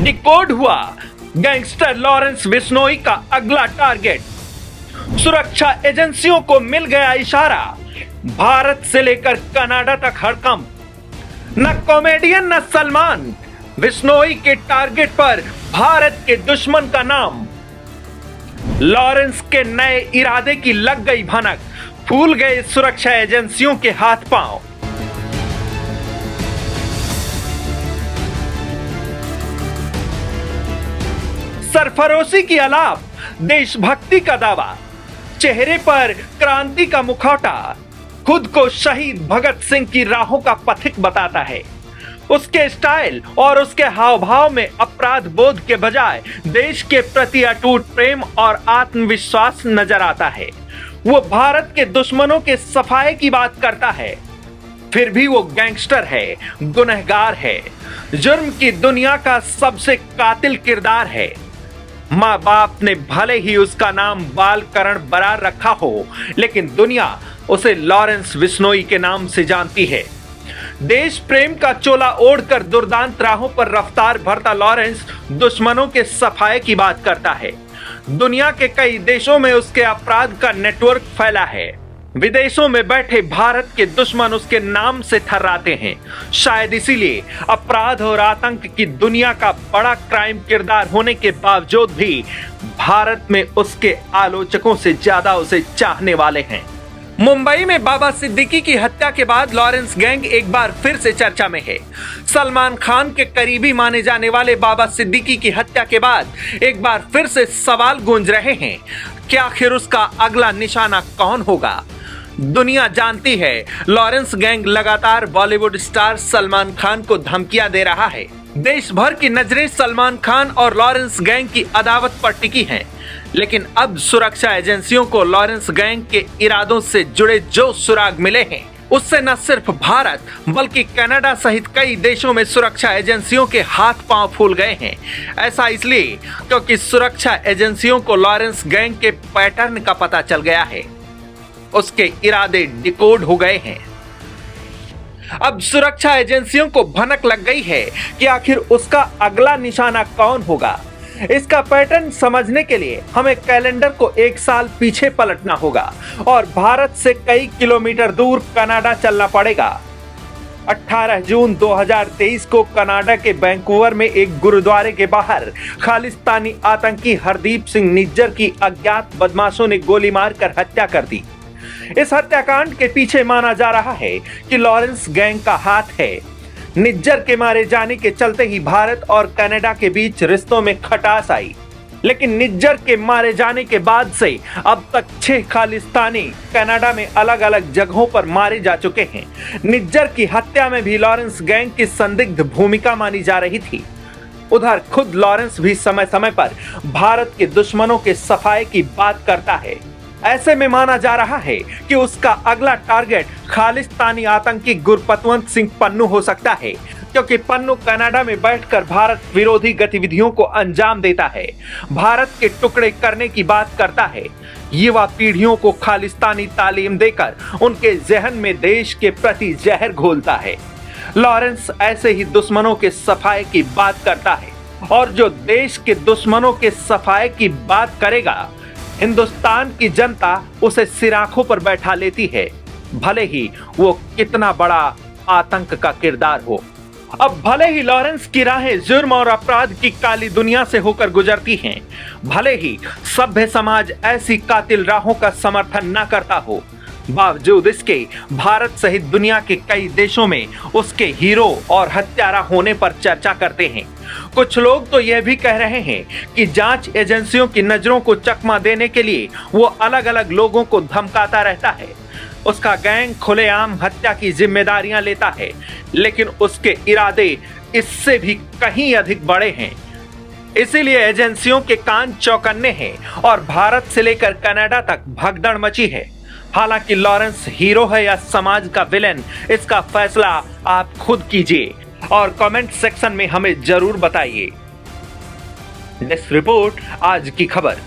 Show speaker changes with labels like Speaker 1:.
Speaker 1: Decode हुआ gangster Lawrence Bishnoi का अगला टारगेट। सुरक्षा एजेंसियों को मिल गया इशारा, भारत से लेकर कनाडा तक हड़कंप। न कॉमेडियन न सलमान, बिश्नोई के टारगेट पर भारत के दुश्मन का नाम। लॉरेंस के नए इरादे की लग गई भनक, फूल गए सुरक्षा एजेंसियों के हाथ पांव। सरफरोशी की अलाप, देशभक्ति का दावा, चेहरे पर क्रांति का मुखौटा, खुद को शहीद भगत सिंह की राहों का पथिक बताता है। उसके स्टाइल और उसके हाव भाव में अपराध बोध के बजाय देश के प्रति अटूट प्रेम और आत्मविश्वास नजर आता है। वो भारत के दुश्मनों के सफाये की बात करता है, फिर भी वो गैंगस्टर है, गुनहगार है, जुर्म की दुनिया का सबसे कातिल किरदार है। माँ बाप ने भले ही उसका नाम बालकरण बरार रखा हो, लेकिन दुनिया उसे लॉरेंस बिश्नोई के नाम से जानती है। देश प्रेम का चोला ओढ़कर दुर्दांत राहों पर रफ्तार भरता लॉरेंस दुश्मनों के सफाये की बात करता है। दुनिया के कई देशों में उसके अपराध का नेटवर्क फैला है। विदेशों में बैठे भारत के दुश्मन उसके नाम से थर्राते हैं। शायद इसीलिए अपराध और आतंक की दुनिया का बड़ा क्राइम किरदार होने के बावजूद भी भारत में उसके आलोचकों से ज्यादा उसे चाहने वाले हैं। मुंबई में बाबा सिद्दीकी की हत्या के बाद लॉरेंस गैंग एक बार फिर से चर्चा में है। सलमान खान के करीबी माने जाने वाले बाबा सिद्दीकी की हत्या के बाद एक बार फिर से सवाल गूंज रहे हैं कि आखिर उसका अगला निशाना कौन होगा। दुनिया जानती है लॉरेंस गैंग लगातार बॉलीवुड स्टार सलमान खान को धमकियां दे रहा है। देश भर की नजरें सलमान खान और लॉरेंस गैंग की अदावत पर टिकी हैं। लेकिन अब सुरक्षा एजेंसियों को लॉरेंस गैंग के इरादों से जुड़े जो सुराग मिले हैं, उससे न सिर्फ भारत बल्कि कनाडा सहित कई देशों में सुरक्षा एजेंसियों के हाथ पांव फूल गए हैं। ऐसा इसलिए क्योंकि सुरक्षा एजेंसियों को लॉरेंस गैंग के पैटर्न का पता चल गया है। उसके इरादे डिकोड हो गए हैं। अब सुरक्षा एजेंसियों को भनक लग गई है कि आखिर उसका अगला निशाना कौन होगा। इसका पैटर्न समझने के लिए हमें कैलेंडर को एक साल पीछे पलटना होगा और भारत से कई किलोमीटर दूर कनाडा चलना पड़ेगा। 18 जून 2023 को कनाडा के वैंकूवर में एक गुरुद्वारे के बाहर खालिस्तानी आतंकी हरदीप सिंह निज्जर की अज्ञात बदमाशों ने गोली मारकर हत्या कर दी। इस हत्याकांड के पीछे माना जा रहा है कि लॉरेंस गैंग का हाथ है। निज्जर के मारे जाने के चलते ही भारत और कनाडा के बीच रिश्तों में खटास आई। लेकिन निज्जर के मारे जाने के बाद से अब तक 6 खालिस्तानी कनाडा में अलग अलग जगहों पर मारे जा चुके हैं। निज्जर की हत्या में भी लॉरेंस गैंग की संदिग्ध भूमिका मानी जा रही थी। उधर खुद लॉरेंस भी समय समय पर भारत के दुश्मनों के सफाये की बात करता है। ऐसे में माना जा रहा है कि उसका अगला टारगेट खालिस्तानी आतंकी गुरपतवंत सिंह पन्नू हो सकता है, क्योंकि पन्नू कनाडा में बैठकर भारत विरोधी गतिविधियों को अंजाम देता है, भारत के टुकड़े करने की बात करता है, युवा पीढ़ियों को खालिस्तानी तालीम देकर उनके जहन में देश के प्रति जहर घोलता है। लॉरेंस ऐसे ही दुश्मनों के सफाये की बात करता है, और जो देश के दुश्मनों के सफाये की बात करेगा, हिंदुस्तान की जनता उसे सिराखों पर बैठा लेती है, भले ही वो कितना बड़ा आतंक का किरदार हो। अब भले ही लॉरेंस की राहें जुर्म और अपराध की काली दुनिया से होकर गुजरती हैं, भले ही सभ्य समाज ऐसी कातिल राहों का समर्थन न करता हो, बावजूद इसके भारत सहित दुनिया के कई देशों में उसके हीरो और हत्यारा होने पर चर्चा करते हैं। कुछ लोग तो यह भी कह रहे हैं कि जांच एजेंसियों की नजरों को चकमा देने के लिए वो अलग अलग लोगों को धमकाता रहता है। उसका गैंग खुलेआम हत्या की जिम्मेदारियां लेता है, लेकिन उसके इरादे इससे भी कहीं अधिक बड़े हैं। इसीलिए एजेंसियों के कान चौकन्ने हैं और भारत से लेकर कनाडा तक भगदड़ मची है। हालांकि लॉरेंस हीरो है या समाज का विलेन, इसका फैसला आप खुद कीजिए और कमेंट सेक्शन में हमें जरूर बताइए। डेस्क रिपोर्ट, आज की खबर।